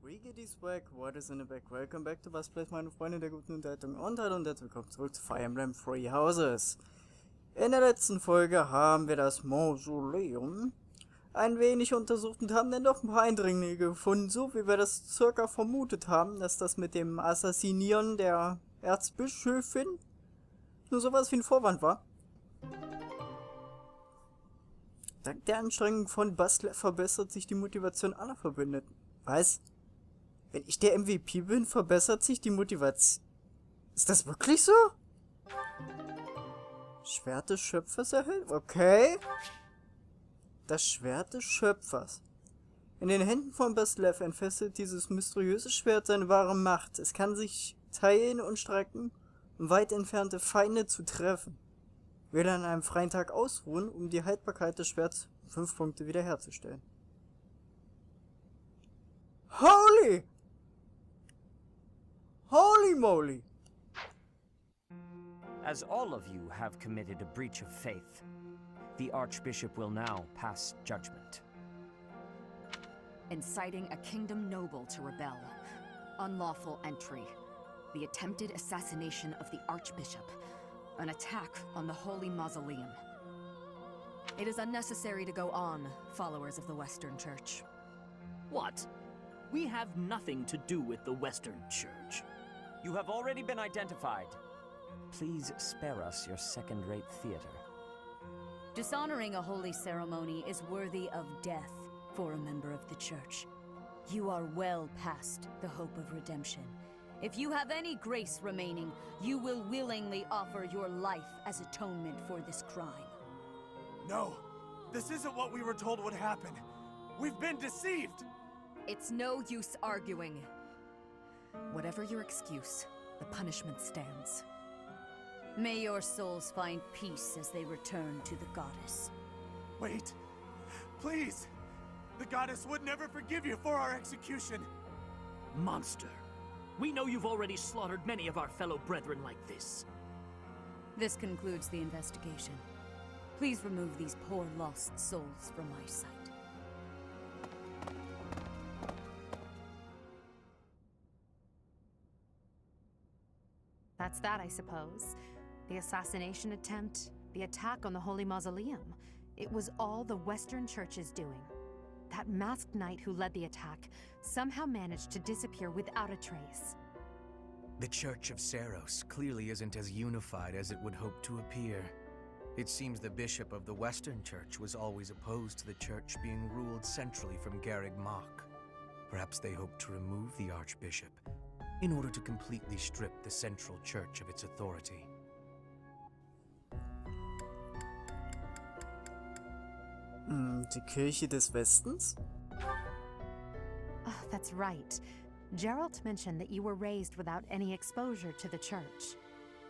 Weekend is back, what is in the back? Welcome back to BastPlays, meine Freunde der guten Unterhaltung und hallo und herzlich willkommen zurück zu Fire Emblem Three Houses. In der letzten Folge haben wir das Mausoleum ein wenig untersucht und haben dann doch ein paar Eindringlinge gefunden, so wie wir das circa vermutet haben, dass das mit dem Assassinieren der Erzbischöfin nur sowas wie ein Vorwand war. Dank der Anstrengung von BastPlays verbessert sich die Motivation aller Verbündeten. Was? Wenn ich der MVP bin, verbessert sich die Motivation. Ist das wirklich so? Schwert des Schöpfers erhält? Okay. Das Schwert des Schöpfers. In den Händen von BastPlays entfesselt dieses mysteriöse Schwert seine wahre Macht. Es kann sich teilen und strecken, um weit entfernte Feinde zu treffen. Will an einem freien Tag ausruhen, um die Haltbarkeit des Schwerts um 5 Punkte wiederherzustellen. Holy! Holy moly! As all of you have committed a breach of faith, the Archbishop will now pass judgment. Inciting a kingdom noble to rebel, unlawful entry, the attempted assassination of the Archbishop, an attack on the Holy Mausoleum. It is unnecessary to go on, followers of the Western Church. What? We have nothing to do with the Western Church. You have already been identified. Please spare us your second-rate theater. Dishonoring a holy ceremony is worthy of death for a member of the Church. You are well past the hope of redemption. If you have any grace remaining, you will willingly offer your life as atonement for this crime. No, this isn't what we were told would happen. We've been deceived! It's no use arguing. Whatever your excuse, the punishment stands. May your souls find peace as they return to the goddess. Wait, please! The goddess would never forgive you for our execution! Monster! We know you've already slaughtered many of our fellow brethren like this. This concludes the investigation. Please remove these poor lost souls from my sight. That's that, I suppose. The assassination attempt, the attack on the Holy Mausoleum. It was all the Western Church's doing. That masked knight who led the attack somehow managed to disappear without a trace. The Church of Seiros clearly isn't as unified as it would hope to appear. It seems the bishop of the Western Church was always opposed to the church being ruled centrally from Garrig Mach. Perhaps they hoped to remove the Archbishop in order to completely strip the Central Church of its authority. Die Kirche des Westens? Oh, that's right. Geralt mentioned that you were raised without any exposure to the church.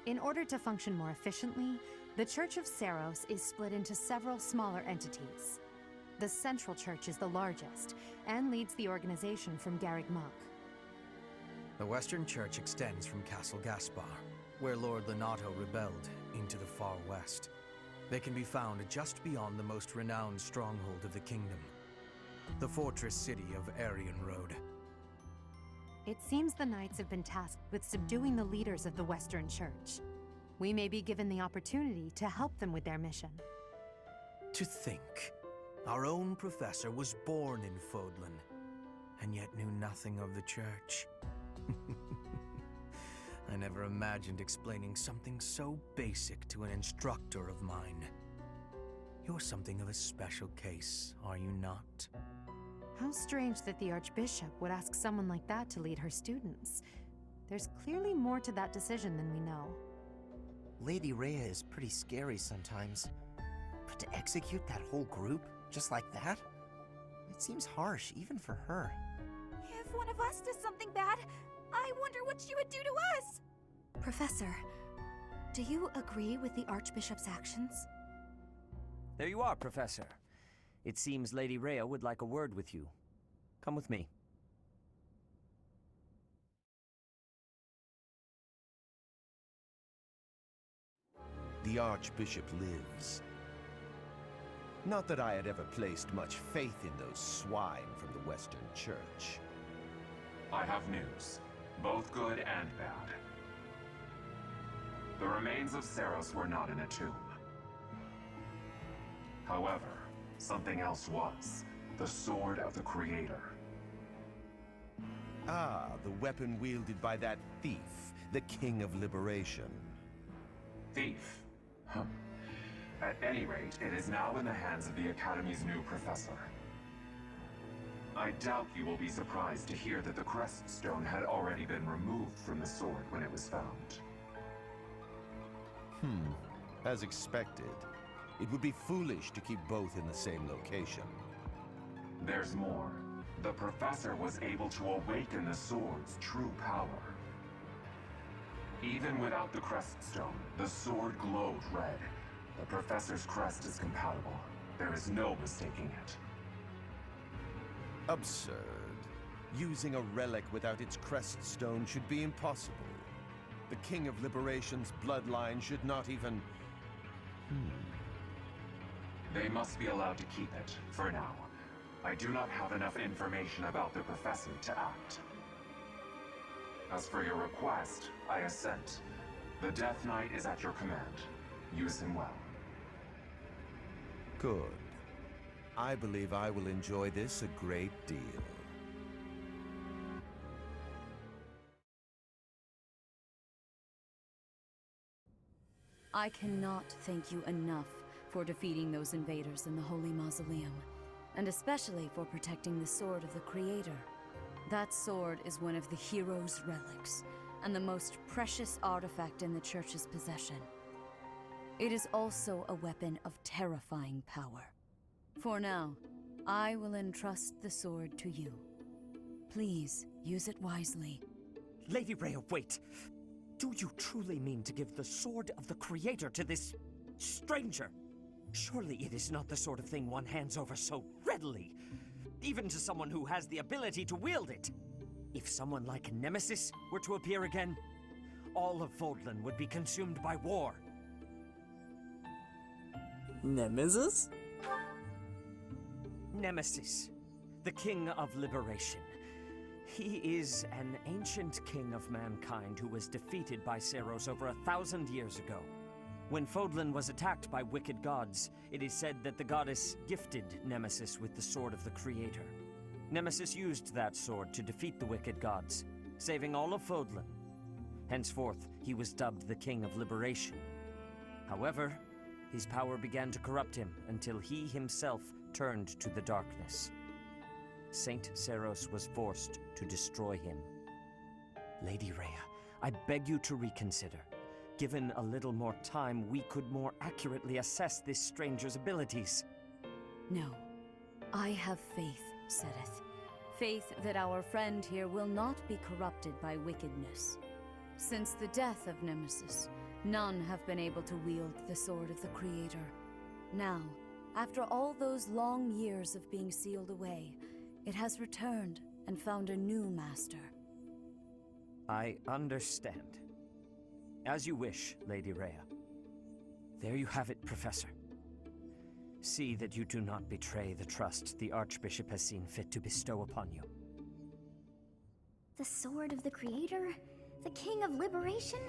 In order to function more efficiently, the Church of Seiros is split into several smaller entities. The Central Church is the largest, and leads the organization from Garrig Mach. The Western Church extends from Castle Gaspar, where Lord Lenato rebelled, into the far west. They can be found just beyond the most renowned stronghold of the kingdom, the fortress city of Aryan Road. It seems the knights have been tasked with subduing the leaders of the Western Church. We may be given the opportunity to help them with their mission. To think, our own professor was born in Fodlan, and yet knew nothing of the church. I never imagined explaining something so basic to an instructor of mine. You're something of a special case, are you not? How strange that the Archbishop would ask someone like that to lead her students. There's clearly more to that decision than we know. Lady Rhea is pretty scary sometimes. But to execute that whole group, just like that? It seems harsh, even for her. If one of us does something bad, I wonder what she would do to us! Professor, do you agree with the Archbishop's actions? There you are, Professor. It seems Lady Rhea would like a word with you. Come with me. The Archbishop lives. Not that I had ever placed much faith in those swine from the Western Church. I have news, both good and bad. The remains of Seros were not in a tomb. However, something else was. The Sword of the Creator. Ah, the weapon wielded by that thief, the King of Liberation. Thief? Huh. At any rate, it is now in the hands of the Academy's new professor. I doubt you will be surprised to hear that the crest stone had already been removed from the sword when it was found. As expected. It would be foolish to keep both in the same location. There's more. The professor was able to awaken the sword's true power. Even without the crest stone, the sword glowed red. The professor's crest is compatible. There is no mistaking it. Absurd. Using a relic without its crest stone should be impossible. The King of Liberation's bloodline should not even... They must be allowed to keep it, for now. I do not have enough information about the professor to act. As for your request, I assent. The Death Knight is at your command. Use him well. Good. I believe I will enjoy this a great deal. I cannot thank you enough for defeating those invaders in the Holy Mausoleum, and especially for protecting the Sword of the Creator. That sword is one of the hero's relics, and the most precious artifact in the Church's possession. It is also a weapon of terrifying power. For now, I will entrust the sword to you. Please, use it wisely. Lady Rhea, wait! Do you truly mean to give the Sword of the Creator to this stranger? Surely it is not the sort of thing one hands over so readily, even to someone who has the ability to wield it. If someone like Nemesis were to appear again, all of Vodland would be consumed by war. Nemesis? Nemesis, the King of Liberation. He is an ancient king of mankind who was defeated by Seros over 1,000 years ago. When Fodlan was attacked by wicked gods, it is said that the goddess gifted Nemesis with the Sword of the Creator. Nemesis used that sword to defeat the wicked gods, saving all of Fodlan. Henceforth, he was dubbed the King of Liberation. However, his power began to corrupt him until he himself turned to the darkness. Saint Seros was forced to destroy him. Lady Rhea, I beg you to reconsider. Given a little more time, we could more accurately assess this stranger's abilities. No. I have faith, Sedith. Faith that our friend here will not be corrupted by wickedness. Since the death of Nemesis, none have been able to wield the Sword of the Creator. Now, after all those long years of being sealed away, it has returned and found a new master. I understand. As you wish, Lady Rhea. There you have it, Professor. See that you do not betray the trust the Archbishop has seen fit to bestow upon you. The Sword of the Creator? The King of Liberation?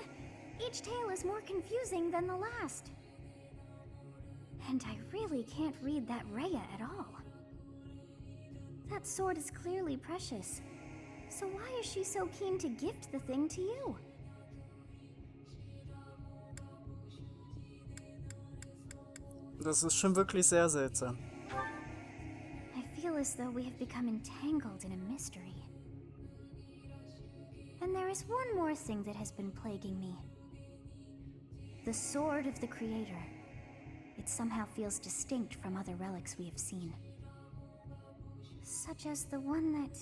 Each tale is more confusing than the last. And I really can't read that Rhea at all. That sword is clearly precious. So why is she so keen to gift the thing to you? Das ist schon wirklich sehr seltsam. I feel as though we have become entangled in a mystery. And there is one more thing that has been plaguing me. The Sword of the Creator. It somehow feels distinct from other relics we have seen. Such as the one that...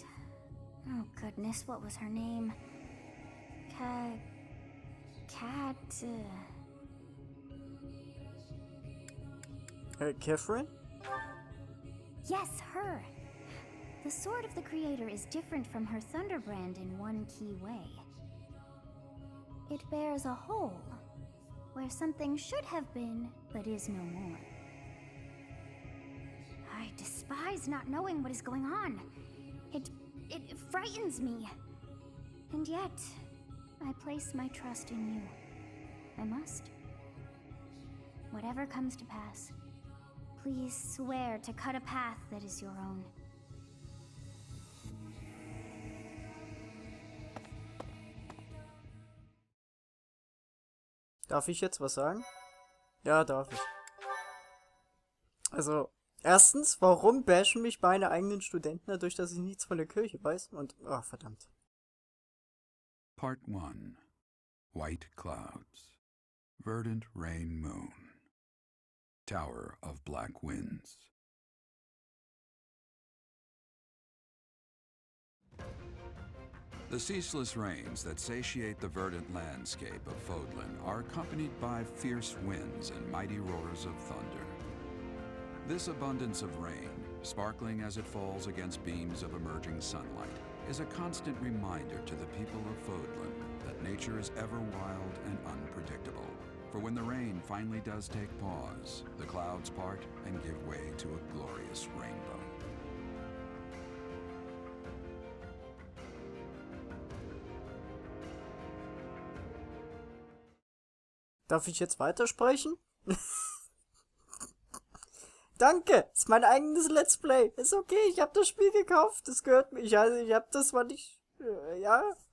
Oh goodness, what was her name? Catherine? Yes, her! The Sword of the Creator is different from her Thunderbrand in one key way. It bears a hole, where something should have been, but is no more. I despise not knowing what is going on. It frightens me. And yet, I place my trust in you. I must. Whatever comes to pass, please swear to cut a path that is your own. Darf ich jetzt was sagen? Ja, darf ich. Also, erstens, warum bashen mich meine eigenen Studenten dadurch, dass ich nichts von der Kirche weiß? Und, ach, verdammt. Part 1. White Clouds. Verdant Rain Moon. Tower of Black Winds. The ceaseless rains that satiate the verdant landscape of Fodlan are accompanied by fierce winds and mighty roars of thunder. This abundance of rain, sparkling as it falls against beams of emerging sunlight, is a constant reminder to the people of Fodlan that nature is ever wild and unpredictable. For when the rain finally does take pause, the clouds part and give way to a glorious rainbow. Darf ich jetzt weitersprechen? Danke, ist mein eigenes Let's Play. Ist okay, ich habe das Spiel gekauft, das gehört mir. Ich habe das zwar nicht,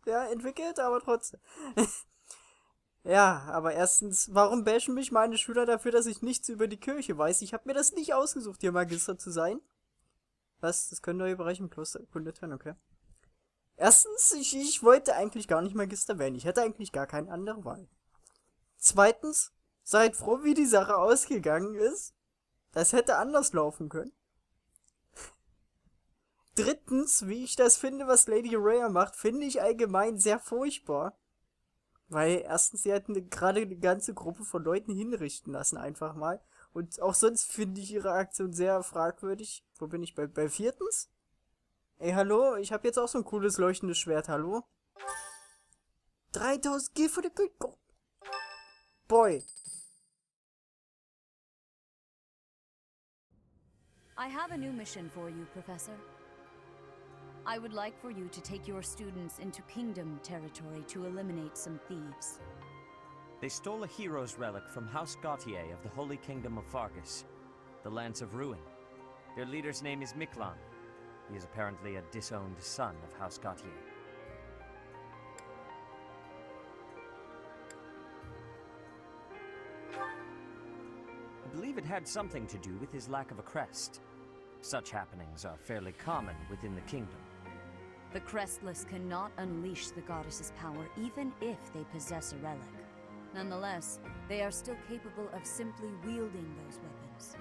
entwickelt, aber trotzdem. Ja, aber erstens, warum bashen mich meine Schüler dafür, dass ich nichts über die Kirche weiß? Ich habe mir das nicht ausgesucht, hier Magister zu sein. Was? Das können neue Bereiche im Kloster erkundet werden, okay. Erstens, ich wollte eigentlich gar nicht Magister werden. Ich hätte eigentlich gar keine andere Wahl. Zweitens, seid froh, wie die Sache ausgegangen ist. Das hätte anders laufen können. Drittens, wie ich das finde, was Lady Rhea macht, finde ich allgemein sehr furchtbar. Weil erstens, sie hat gerade eine ganze Gruppe von Leuten hinrichten lassen, einfach mal. Und auch sonst finde ich ihre Aktion sehr fragwürdig. Wo bin ich bei viertens? Ey, hallo, ich habe jetzt auch so ein cooles leuchtendes Schwert, hallo? 3000 G für die König. Boy. I have a new mission for you, Professor. I would like for you to take your students into Kingdom territory to eliminate some thieves. They stole a hero's relic from House Gautier of the Holy Kingdom of Fargus, the Lance of Ruin. Their leader's name is Miklan. He is apparently a disowned son of House Gautier. I believe it had something to do with his lack of a crest. Such happenings are fairly common within the kingdom. The Crestless cannot unleash the goddess's power even if they possess a relic. Nonetheless, they are still capable of simply wielding those weapons.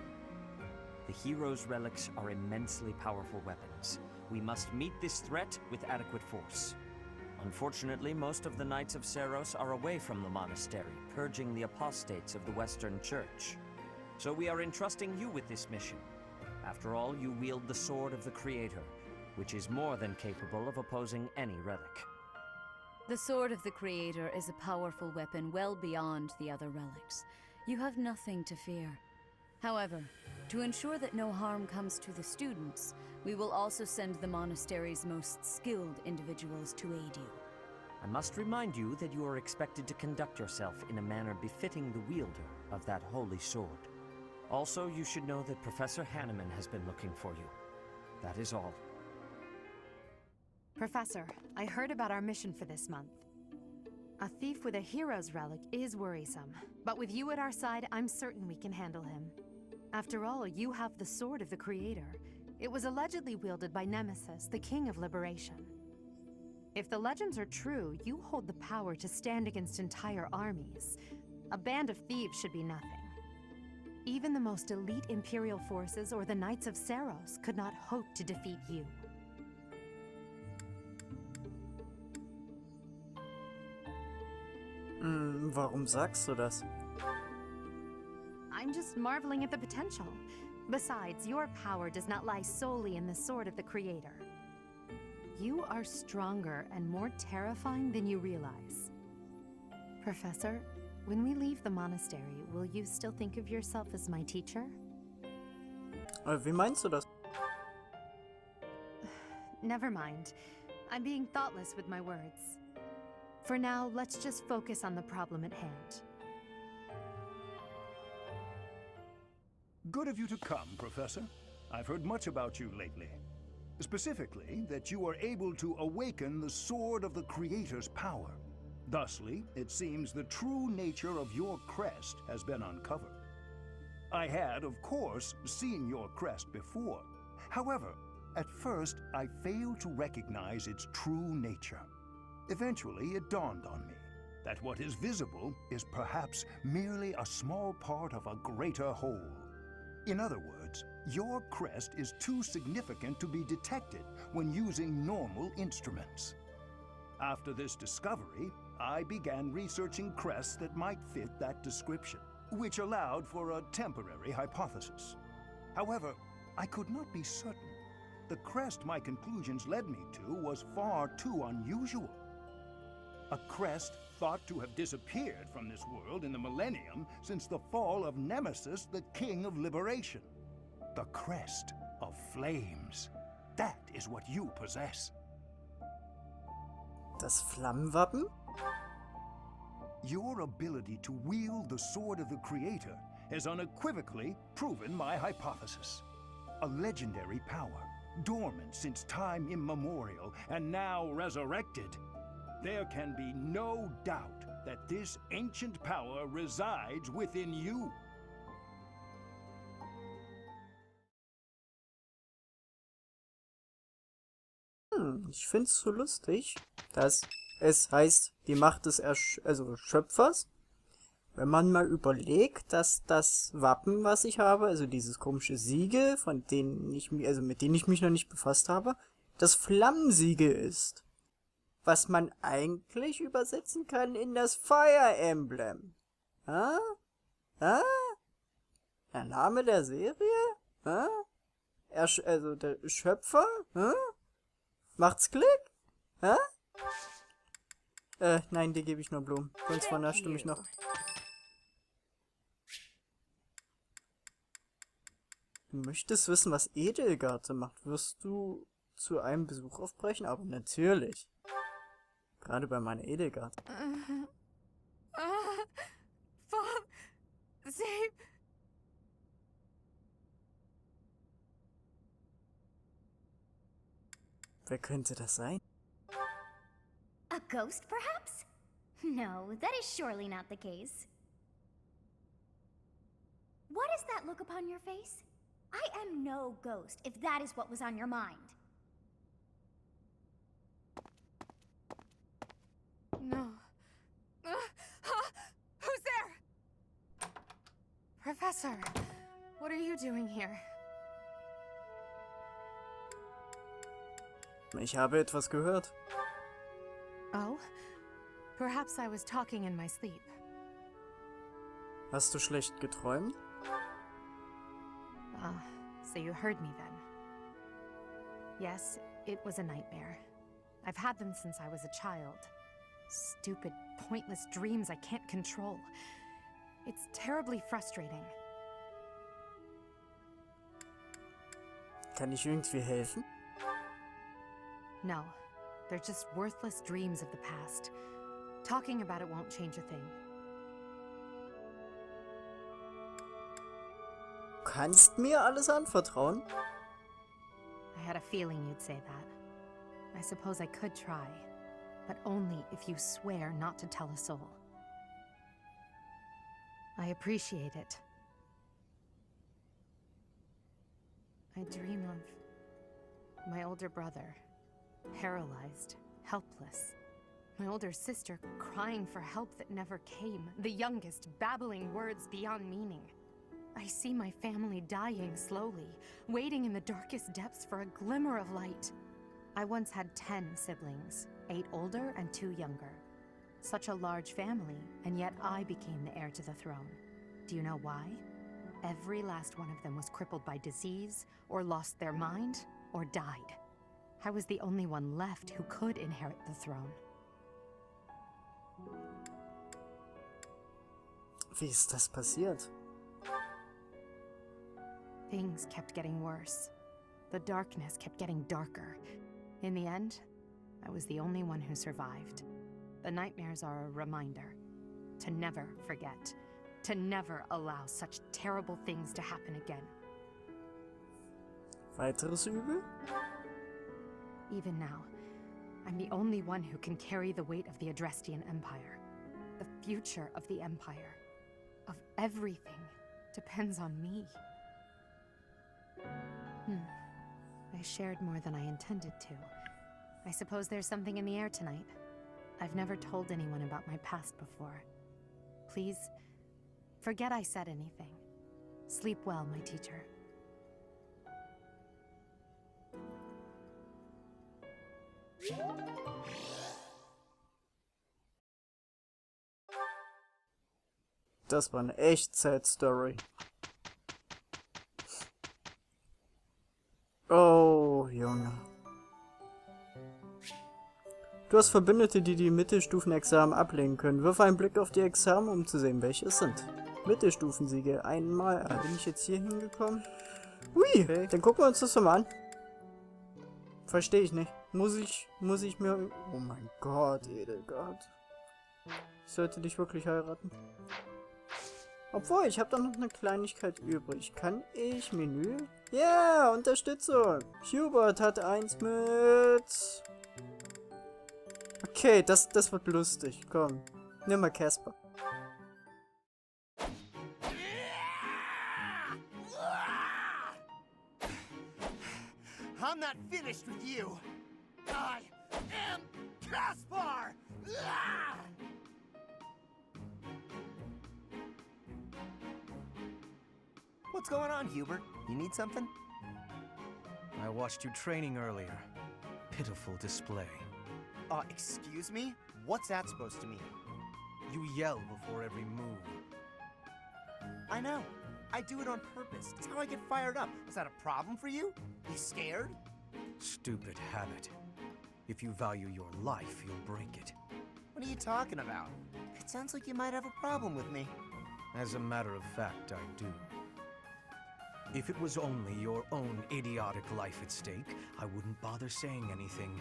The hero's relics are immensely powerful weapons. We must meet this threat with adequate force. Unfortunately, most of the Knights of Seros are away from the monastery, purging the apostates of the Western Church. So we are entrusting you with this mission. After all, you wield the Sword of the Creator, which is more than capable of opposing any relic. The Sword of the Creator is a powerful weapon well beyond the other relics. You have nothing to fear. However, to ensure that no harm comes to the students, we will also send the monastery's most skilled individuals to aid you. I must remind you that you are expected to conduct yourself in a manner befitting the wielder of that holy sword. Also, you should know that Professor Hanneman has been looking for you. That is all. Professor, I heard about our mission for this month. A thief with a hero's relic is worrisome, but with you at our side, I'm certain we can handle him. After all, you have the Sword of the Creator. It was allegedly wielded by Nemesis, the King of Liberation. If the legends are true, you hold the power to stand against entire armies. A band of thieves should be nothing. Even the most elite Imperial forces or the Knights of Seros could not hope to defeat you. Warum sagst du das? I'm just marveling at the potential. Besides, your power does not lie solely in the Sword of the Creator. You are stronger and more terrifying than you realize. Professor, when we leave the monastery, will you still think of yourself as my teacher? Wie meinst du das? Never mind. I'm being thoughtless with my words. For now, let's just focus on the problem at hand. Good of you to come, Professor. I've heard much about you lately. Specifically, that you are able to awaken the sword of the Creator's power. Thusly, it seems the true nature of your crest has been uncovered. I had, of course, seen your crest before. However, at first, I failed to recognize its true nature. Eventually, it dawned on me that what is visible is perhaps merely a small part of a greater whole. In other words, your crest is too significant to be detected when using normal instruments. After this discovery, I began researching crests that might fit that description, which allowed for a temporary hypothesis. However, I could not be certain. The crest my conclusions led me to was far too unusual. A crest thought to have disappeared from this world in the millennium since the fall of Nemesis, the King of Liberation. The crest of flames. That is what you possess. Das Flammenwappen? Your ability to wield the sword of the Creator has unequivocally proven my hypothesis. A legendary power, dormant since time immemorial and now resurrected. There can be no doubt that this ancient power resides within you. Ich find's so lustig, dass es heißt, die Macht des Schöpfers. Wenn man mal überlegt, dass das Wappen, was ich habe, also dieses komische Siegel, mit denen ich mich noch nicht befasst habe, das Flammensiegel ist. Was man eigentlich übersetzen kann in das Fire Emblem. Ah? Ah? Der Name der Serie? Ah? Also der Schöpfer? Ah? Macht's Klick? Ah? Nein, dir gebe ich nur Blumen. Sonst vernascht du mich noch. Du möchtest wissen, was Edelgarte macht. Wirst du zu einem Besuch aufbrechen? Aber natürlich. Gerade bei meiner Edelgarte. Wer könnte das sein? A ghost, perhaps? No, that is surely not the case. What is that look upon your face? I am no ghost, if that is what was on your mind. No. Who's there? Professor, what are you doing here? Ich habe etwas gehört. Oh? Perhaps I was talking in my sleep. Hast du schlecht geträumt? Ah, so you heard me then. Yes, it was a nightmare. I've had them since I was a child. Stupid, pointless dreams I can't control. It's terribly frustrating. Kann ich irgendwie helfen? No, they're just worthless dreams of the past. Talking about it won't change a thing. Du kannst mir alles anvertrauen? I had a feeling you'd say that. I suppose I could try, but only if you swear not to tell a soul. I appreciate it. I dream of my older brother, paralyzed, helpless. My older sister crying for help that never came. The youngest babbling words beyond meaning. I see my family dying slowly, waiting in the darkest depths for a glimmer of light. I once had 10 siblings, 8 older and 2 younger. Such a large family, and yet I became the heir to the throne. Do you know why? Every last one of them was crippled by disease, or lost their mind, or died. I was the only one left who could inherit the throne. Wie ist das passiert? Things kept getting worse. The darkness kept getting darker. In the end, I was the only one who survived. The nightmares are a reminder to never forget, to never allow such terrible things to happen again. Weiteres Übel? Even now, I'm the only one who can carry the weight of the Adrestian Empire. The future of the Empire, of everything, depends on me. I shared more than I intended to. I suppose there's something in the air tonight. I've never told anyone about my past before. Please, forget I said anything. Sleep well, my teacher. Das war eine echt sad Story. Oh, Junge. Du hast Verbündete, die die Mittelstufenexamen ablegen können. Wirf einen Blick auf die Examen, um zu sehen, welche es sind. Mittelstufensiege. Einmal. Bin ich jetzt hier hingekommen? Ui, okay. Dann gucken wir uns das mal an. Verstehe ich nicht. Muss ich mir... Oh mein Gott, Edelgard. Ich sollte dich wirklich heiraten. Obwohl, ich habe da noch eine Kleinigkeit übrig. Kann ich Menü? Ja, yeah, Unterstützung. Hubert hat 1 mit... Okay, das wird lustig. Komm, nimm mal Casper. I'm not finished with you. I am Caspar! What's going on, Hubert? You need something? I watched you training earlier. Pitiful display. Excuse me? What's that supposed to mean? You yell before every move. I know. I do it on purpose. It's how I get fired up. Is that a problem for you? You scared? Stupid habit. If you value your life, you'll break it. What are you talking about? It sounds like you might have a problem with me. As a matter of fact, I do. If it was only your own idiotic life at stake, I wouldn't bother saying anything.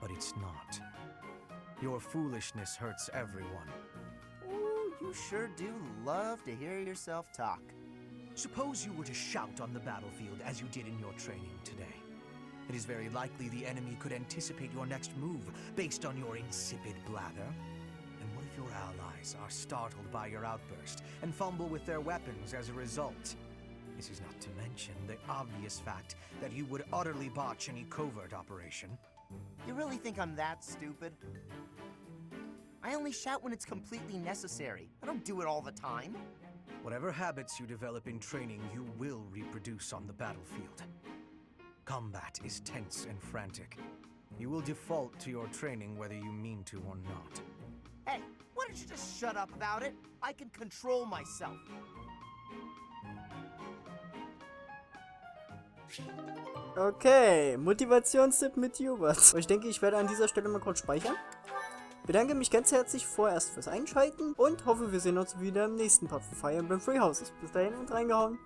But it's not. Your foolishness hurts everyone. Ooh, you sure do love to hear yourself talk. Suppose you were to shout on the battlefield as you did in your training today. It is very likely the enemy could anticipate your next move based on your insipid blather. And what if your allies are startled by your outburst and fumble with their weapons as a result? This is not to mention the obvious fact that you would utterly botch any covert operation. You really think I'm that stupid? I only shout when it's completely necessary. I don't do it all the time. Whatever habits you develop in training, you will reproduce on the battlefield. Combat is tense and frantic. You will default to your training whether you mean to or not. Hey, why don't you just shut up about it? I can control myself. Okay, Motivationstipp mit Hubert. Ich denke, ich werde an dieser Stelle mal kurz speichern. Bedanke mich ganz herzlich vorerst fürs Einschalten und hoffe, wir sehen uns wieder im nächsten Part von Fire Emblem Free Houses. Bis dahin und reingehauen.